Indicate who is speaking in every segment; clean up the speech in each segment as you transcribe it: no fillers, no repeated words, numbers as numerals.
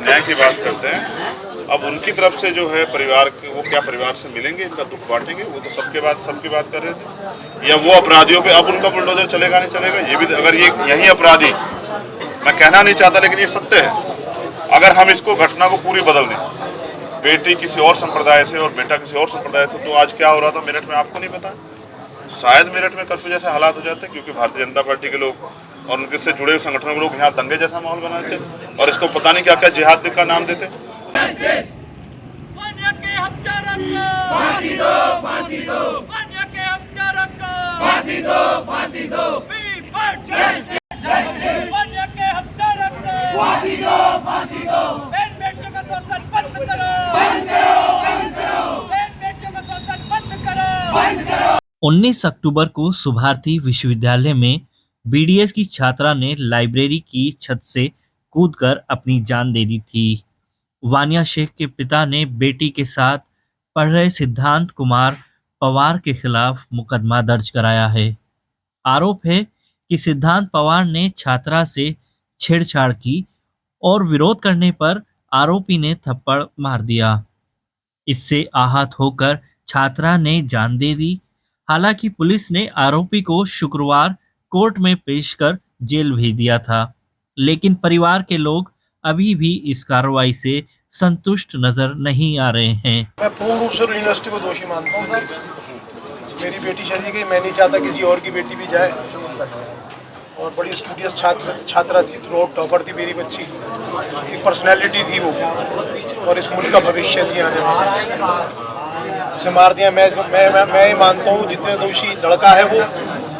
Speaker 1: न्याय की बात करते हैं। अब उनकी तरफ से जो है परिवार के, वो क्या परिवार से मिलेंगे, इनका दुख बांटेंगे, वो तो सबकी बात कर रहे थे। या वो अपराधियों पे अब उनका बुलडोजर चलेगा नहीं चलेगा, ये भी अगर ये यही अपराधी, मैं कहना नहीं चाहता लेकिन ये सत्य है, अगर हम इसको घटना को पूरी बदल दें, बेटी किसी और संप्रदाय से और बेटा किसी और संप्रदाय से, तो आज क्या हो रहा था मेरठ में आपको नहीं पता। शायद मेरठ में कर्फ्यू जैसे हालात हो जाते क्योंकि भारतीय जनता पार्टी के लोग और उनके से जुड़े हुए संगठनों के लोग यहाँ दंगे जैसा माहौल बनाते और इसको पता नहीं क्या क्या जिहाद का नाम देते।
Speaker 2: उन्नीस अक्टूबर को सुभारती विश्वविद्यालय में बीडीएस की छात्रा ने लाइब्रेरी की छत से कूदकर अपनी जान दे दी थी। वानिया शेख के पिता ने बेटी के साथ पढ़ रहे सिद्धांत कुमार पवार के खिलाफ मुकदमा दर्ज कराया है। आरोप है कि सिद्धांत पवार ने छात्रा से छेड़छाड़ की और विरोध करने पर आरोपी ने थप्पड़ मार दिया। इससे आहत होकर छात्रा ने जान दे दी। हालांकि पुलिस ने आरोपी को शुक्रवार कोर्ट में पेश कर जेल भेज दिया था, लेकिन परिवार के लोग अभी भी इस कार्रवाई से संतुष्ट नजर नहीं आ रहे हैं।
Speaker 3: मैं पूर्ण रूप से यूनिवर्सिटी को दोषी मानता हूँ सर। मेरी बेटी चली गई, मैं नहीं चाहता किसी और की बेटी भी जाए। और बड़ी स्टूडियस छात्रा थी, थ्रू आउट टॉपर थी मेरी बच्ची, एक पर्सनैलिटी थी वो, और इस मुल्क का भविष्य थी आने वाला। उसे मार दिया। मैं ही मानता हूँ जितने दोषी लड़का है वो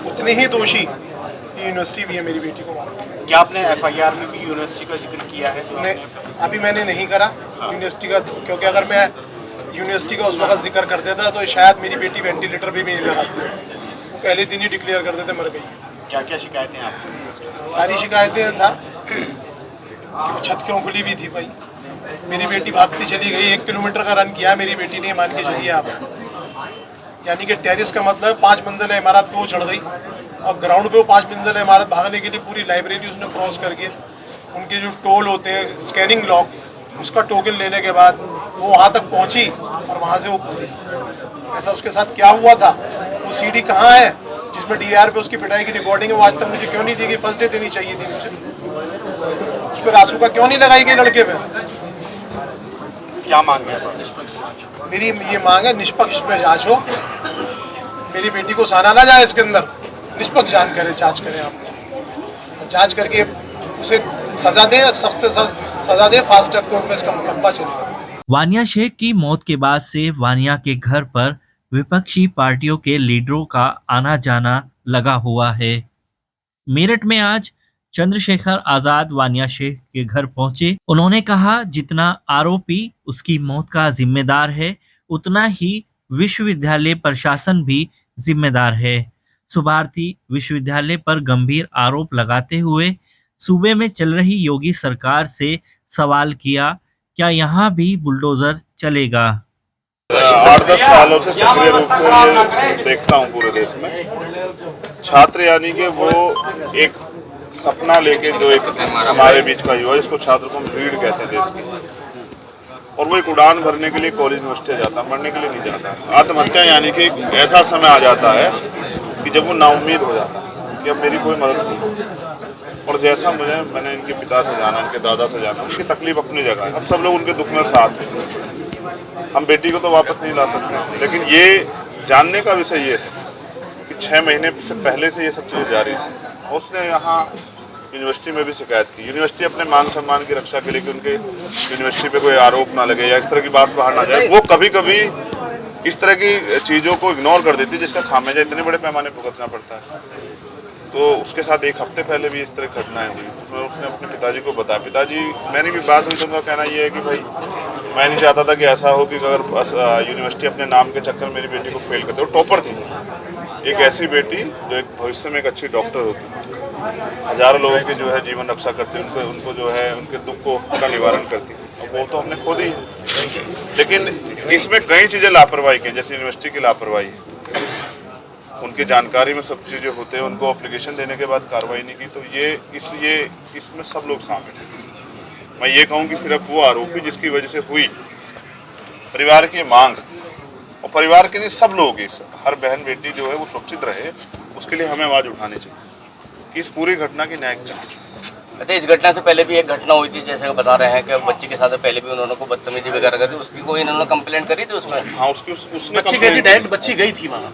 Speaker 3: उतने ही दोषी यूनिवर्सिटी भी है मेरी बेटी को मारने में।
Speaker 4: क्या आपने एफआईआर में भी यूनिवर्सिटी का जिक्र किया है?
Speaker 3: अभी मैंने नहीं करा यूनिवर्सिटी का, क्योंकि अगर मैं यूनिवर्सिटी का उस वक्त जिक्र कर देता तो शायद मेरी बेटी वेंटिलेटर भी नहीं लगाती। वो पहले दिन ही डिक्लेयर कर देते मर गई।
Speaker 4: क्या क्या शिकायतें आपको?
Speaker 3: सारी शिकायतें हैं साहब कि छत क्यों खुली हुई थी भाई। मेरी बेटी भागती चली गई, 1 किलोमीटर का रन किया मेरी बेटी ने, मान के चलिए आप। यानी कि टेरिस का मतलब 5 मंजिल इमारत पे वो चढ़ गई और ग्राउंड पे वो 5 मंजिल इमारत भागने के लिए पूरी लाइब्रेरी उसने क्रॉस करके, उनके जो टोल होते हैं स्कैनिंग लॉक, उसका टोकन लेने के बाद वो वहाँ तक पहुँची और वहाँ से वो कूदी। ऐसा उसके साथ क्या हुआ था? वो सीडी कहाँ है जिसमें डीआर पे उसकी पिटाई की रिकॉर्डिंग है? वो आज तक मुझे क्यों नहीं दी गई? फर्स्ट डे देनी चाहिए थी मुझे। उस पर रासुका क्यों नहीं लगाई गई लड़के पे?
Speaker 4: क्या मांग है?
Speaker 3: मेरी ये मांग है निष्पक्ष में जांच हो, मेरी बेटी को साना ना जाए इसके अंदर। निष्पक्ष जांच करें आप, जांच करके उसे सजा दें, सख्त से सजा दें, फास्ट ट्रैक कोर्ट में इसका मुकदमा चलेगा।
Speaker 2: वानिया शेख की मौत के बाद से वानिया के घर पर विपक्षी पार्टियों के लीडरों का आना जाना लगा हुआ है। मेरठ में आज चंद्रशेखर आजाद वानिया शेख के घर पहुंचे। उन्होंने कहा जितना आरोपी उसकी मौत का जिम्मेदार है, उतना ही विश्वविद्यालय प्रशासन भी जिम्मेदार है। सुभारती विश्वविद्यालय पर गंभीर आरोप लगाते हुए सूबे में चल रही योगी सरकार से सवाल किया, क्या यहाँ भी बुलडोजर चलेगा?
Speaker 1: 8-10 सालों से सक्रिय रूप से ये देखता हूँ पूरे देश में छात्र, यानी कि वो एक सपना लेके जो एक हमारे बीच का युवा, जिसको छात्र को भीड़ कहते हैं देश की, और वो एक उड़ान भरने के लिए कॉलेज यूनिवर्सिटी जाता, मरने के लिए नहीं जाता। आत्महत्या यानी कि एक ऐसा समय आ जाता है कि जब वो नाउम्मीद हो जाता है कि अब मेरी कोई मदद नहीं। और जैसा मैंने इनके पिता से जाना, इनके दादा से जाना, उनकी तकलीफ अपनी जगह है। हम सब लोग उनके दुख में साथ हैं। हम बेटी को तो वापस नहीं ला सकते, लेकिन ये जानने का विषय ये है कि 6 महीने से पहले से ये सब चीज़ें जारी थी। उसने यहाँ यूनिवर्सिटी में भी शिकायत की। यूनिवर्सिटी अपने मान सम्मान की रक्षा के लिए कि उनके यूनिवर्सिटी पे कोई आरोप ना लगे या इस तरह की बात बाहर ना जाए, वो कभी कभी इस तरह की चीज़ों को इग्नोर कर देती है, जिसका खामियाजा इतने बड़े पैमाने पर भुगतना पड़ता है। तो उसके साथ 1 हफ्ते पहले भी इस तरह की घटनाएं हुई। उसने अपने पिताजी को बताया। पिताजी, मैंने भी बात हुई तो उनका कहना ये है कि भाई मैं नहीं चाहता था कि ऐसा हो कि अगर यूनिवर्सिटी अपने नाम के चक्कर मेरी बेटी को फेल करते। वो टॉपर थी, एक ऐसी बेटी जो एक भविष्य में एक अच्छी डॉक्टर होती, हजारों लोगों की जो है जीवन रक्षा करती, उनको जो है उनके दुख का निवारण करती। वो तो हमने खुद ही, लेकिन इसमें कई चीज़ें लापरवाही की, जैसे यूनिवर्सिटी की लापरवाही, उनकी जानकारी में सब चीज़ें होते हैं, उनको एप्लीकेशन देने के बाद कार्रवाई नहीं की। तो इसमें सब लोग शामिल हैं। मैं ये कहूँ कि सिर्फ वो आरोपी जिसकी वजह से हुई, परिवार की मांग और परिवार के लिए सब लोग, इस हर बहन बेटी जो है वो सुरक्षित रहे, उसके लिए हमें आवाज़ उठानी चाहिए कि इस पूरी घटना की न्यायिक जांच।
Speaker 5: अच्छा, इस घटना से पहले भी एक घटना हुई थी, जैसे बता रहे हैं कि बच्ची के साथ पहले भी उन्होंने को बदतमीजी वगैरह कर दी, उसकी कोई इन्होंने कंप्लेंट करी थी उसमें?
Speaker 1: हाँ, उसने
Speaker 3: बच्ची गई थी, डायरेक्ट बच्ची गई थी वहाँ,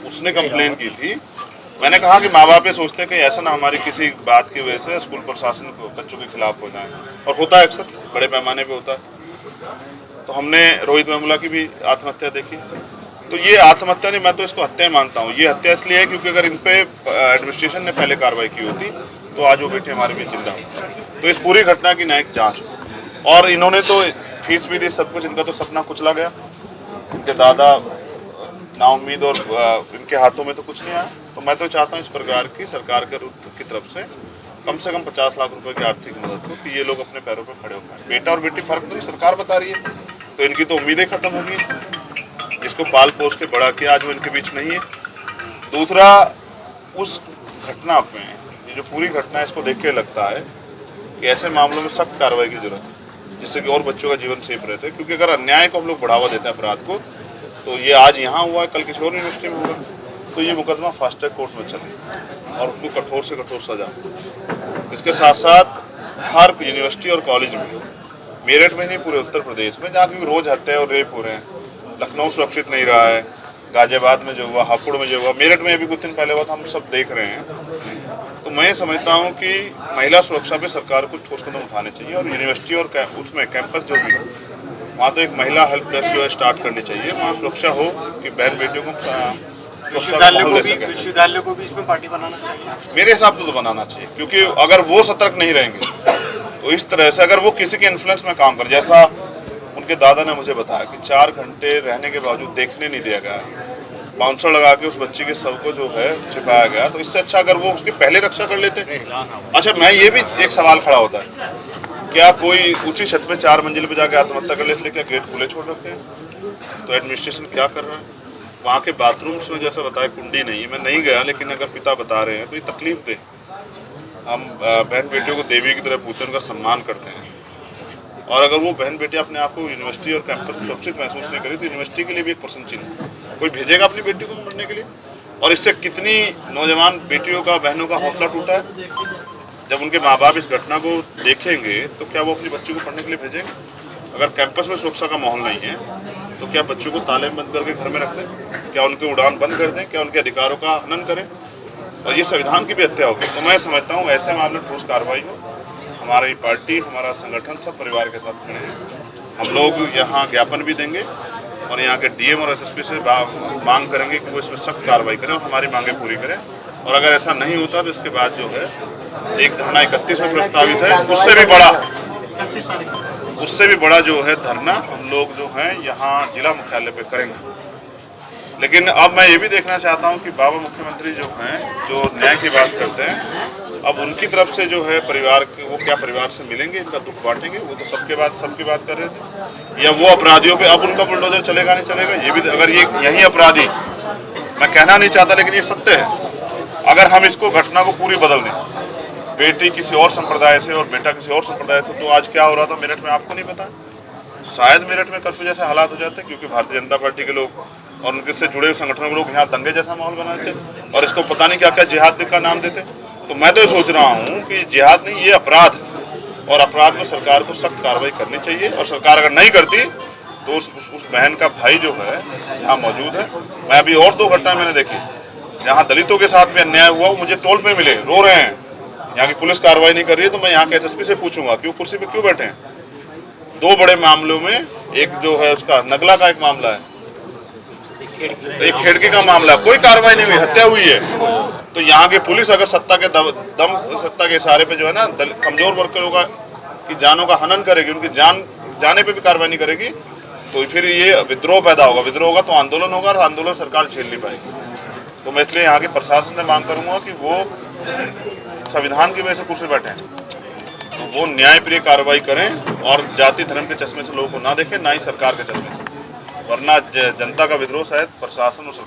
Speaker 1: उसने कंप्लेन की थी। मैंने कहा कि माँ बाप ये सोचते हैं कि ऐसा ना हमारी किसी बात की वजह से स्कूल प्रशासन को बच्चों के खिलाफ हो जाए, और होता है अक्सर, बड़े पैमाने पे होता है। तो हमने रोहित वेमुला की भी आत्महत्या देखी, तो ये आत्महत्या नहीं, मैं तो इसको हत्या मानता हूँ। ये हत्या इसलिए है क्योंकि अगर इन पे एडमिनिस्ट्रेशन ने पहले कार्रवाई की होती तो आज वो बेटे हमारे बीच जिंदा होते। तो इस पूरी घटना की न्यायिक जांच हो। और इन्होंने तो फीस भी दी, सब कुछ, इनका तो सपना कुचला गया। इनके दादा नाउम्मीद और इनके हाथों में तो कुछ नहीं आया। तो मैं तो चाहता हूँ इस प्रकार की सरकार के की तरफ से कम 50 लाख रुपए की आर्थिक मदद हो कि ये लोग अपने पैरों पर खड़े हो पाए। बेटा और बेटी फर्क नहीं सरकार बता रही है, तो इनकी तो उम्मीदें खत्म हो गई। जिसको पाल पोस के बड़ा किया आज वो इनके बीच नहीं है। दूसरा, उस घटना में ये जो पूरी घटना है, इसको देख के लगता है कि ऐसे मामलों में सख्त कार्रवाई की जरूरत है, जिससे कि और बच्चों का जीवन सेफ रहते। क्योंकि अगर अन्याय को हम लोग बढ़ावा देते हैं, अपराध को, तो ये आज यहाँ हुआ है, कल किसी और यूनिवर्सिटी में होगा, तो ये मुकदमा फास्ट ट्रैक कोर्ट में चले और उसको कठोर से कठोर सजा। इसके साथ साथ हर यूनिवर्सिटी और कॉलेज में, मेरठ में नहीं पूरे उत्तर प्रदेश में, जहाँ की रोज हत्या और रेप हो रहे हैं, लखनऊ सुरक्षित नहीं रहा है, गाजियाबाद में जो हुआ, हापुड़ में जो हुआ, मेरठ में अभी कुछ दिन पहले हुआ था, हम सब देख रहे हैं। तो मैं समझता हूँ कि महिला सुरक्षा पे सरकार को ठोस कदम उठाने चाहिए, और यूनिवर्सिटी और उसमें कैंपस जो भी, वहाँ तो एक महिला हेल्प डेस्क जो है स्टार्ट करनी चाहिए। वहाँ सुरक्षा हो कि बहन बेटियों को
Speaker 4: विश्वविद्यालय को भी इसमें पार्टी बनाना चाहिए।
Speaker 1: मेरे हिसाब से तो बनाना चाहिए, क्योंकि अगर वो सतर्क नहीं रहेंगे तो इस तरह से, अगर वो किसी के इन्फ्लुएंस में काम कर, जैसा उनके दादा ने मुझे बताया कि 4 घंटे रहने के बावजूद देखने नहीं दिया गया, बाउंसर लगा के उस बच्ची के शव को जो है छिपाया गया, तो इससे अच्छा अगर वो उसकी पहले रक्षा कर लेते। अच्छा, मैं ये भी एक सवाल खड़ा होता है, क्या कोई ऊंची छत पे 4 मंजिल पे जाके आत्महत्या कर ले, इसलिए क्या गेट खुले छोड़ रखे हैं? तो एडमिनिस्ट्रेशन क्या कर रहा है? वहाँ के बाथरूम्स में जैसा बताया कुंडी नहीं है, मैं नहीं गया, लेकिन अगर पिता बता रहे हैं तो ये तकलीफ दे। हम बहन बेटियों को देवी की तरह पूछते हैं, उनका सम्मान करते हैं, और अगर वो बहन बेटी अपने आप को यूनिवर्सिटी और कैंपस में सुरक्षित महसूस नहीं करी तो यूनिवर्सिटी के लिए भी एक प्रश्न चिन्ह। कोई भेजेगा अपनी बेटी को पढ़ने के लिए? और इससे कितनी नौजवान बेटियों का, बहनों का हौसला टूटा है। जब उनके माँ बाप इस घटना को देखेंगे तो क्या वो अपनी बच्ची को पढ़ने के लिए भेजेंगे? अगर कैंपस में सुरक्षा का माहौल नहीं है तो क्या बच्चों को ताले बंद करके घर में रख दें? क्या उनके उड़ान बंद कर दें? क्या उनके अधिकारों का हनन करें? और ये संविधान की भी हत्या होगी। तो मैं समझता हूँ ऐसे मामले ठोस कार्रवाई हो। हमारी पार्टी, हमारा संगठन सब परिवार के साथ खड़े हैं। हम लोग यहाँ ज्ञापन भी देंगे और यहाँ के डीएम और एसएसपी से मांग करेंगे कि वो इसमें सख्त कार्रवाई करें और हमारी मांगें पूरी करें। और अगर ऐसा नहीं होता तो इसके बाद जो है एक धरना 31 में प्रस्तावित है, उससे भी बड़ा जो है धरना हम लोग जो है यहाँ जिला मुख्यालय पे करेंगे। लेकिन अब मैं ये भी देखना चाहता हूँ कि बाबा मुख्यमंत्री जो हैं, जो न्याय की बात करते हैं, अब उनकी तरफ से जो है परिवार के, वो क्या परिवार से मिलेंगे, इनका दुख बांटेंगे? वो तो सबकी बात कर रहे थे। या वो अपराधियों पे अब उनका बुलडोजर चलेगा नहीं चलेगा? ये भी, अगर ये यही अपराधी, मैं कहना नहीं चाहता लेकिन ये सत्य है, अगर हम इसको घटना को पूरी बदल दें, बेटी किसी और संप्रदाय से और बेटा किसी और संप्रदाय से, तो आज क्या हो रहा था मेरठ में आपको नहीं पता? शायद मेरठ में कर्फ्यू जैसे हालात हो जाते, क्योंकि भारतीय जनता पार्टी के लोग और उनके से जुड़े हुए संगठनों के लोग यहाँ दंगे जैसा माहौल बनाते और इसको पता नहीं क्या क्या जिहाद का नाम देते। तो मैं तो ये सोच रहा हूँ कि जिहाद नहीं, ये अपराध है, और अपराध में सरकार को सख्त कार्रवाई करनी चाहिए। और सरकार अगर नहीं करती तो उस बहन का भाई जो है यहाँ मौजूद है। मैं अभी और 2 घटनाएं मैंने देखी जहाँ दलितों के साथ भी अन्याय हुआ, वो मुझे टोल पे मिले, रो रहे हैं, यहाँ की पुलिस कार्रवाई नहीं कर रही है। तो मैं यहाँ के एसएसपी से पूछूंगा कि वो कुर्सी पे क्यों बैठे हैं। 2 बड़े मामलों में, एक जो है उसका नगला का एक मामला है, एक खेड़की का मामला, कोई कार्रवाई नहीं हुई, हत्या हुई है। तो यहाँ की पुलिस अगर सत्ता के इशारे पे जो है ना कमजोर वर्गों की जानों का हनन करेगी, उनकी जाने पे भी कार्रवाई नहीं करेगी, तो फिर ये विद्रोह पैदा होगा। विद्रोह होगा तो आंदोलन होगा, और आंदोलन सरकार झेल नहीं पाएगी। तो मैं इसलिए यहाँ के प्रशासन से मांग करूंगा कि वो संविधान की वजह से कुर्सी बैठे हैं, तो वो न्यायप्रिय कार्रवाई करें और जाति धर्म के चश्मे से लोगों को ना देखें, ना ही सरकार के चश्मे से। वरना जनता का विद्रोह शायद प्रशासन और सरकार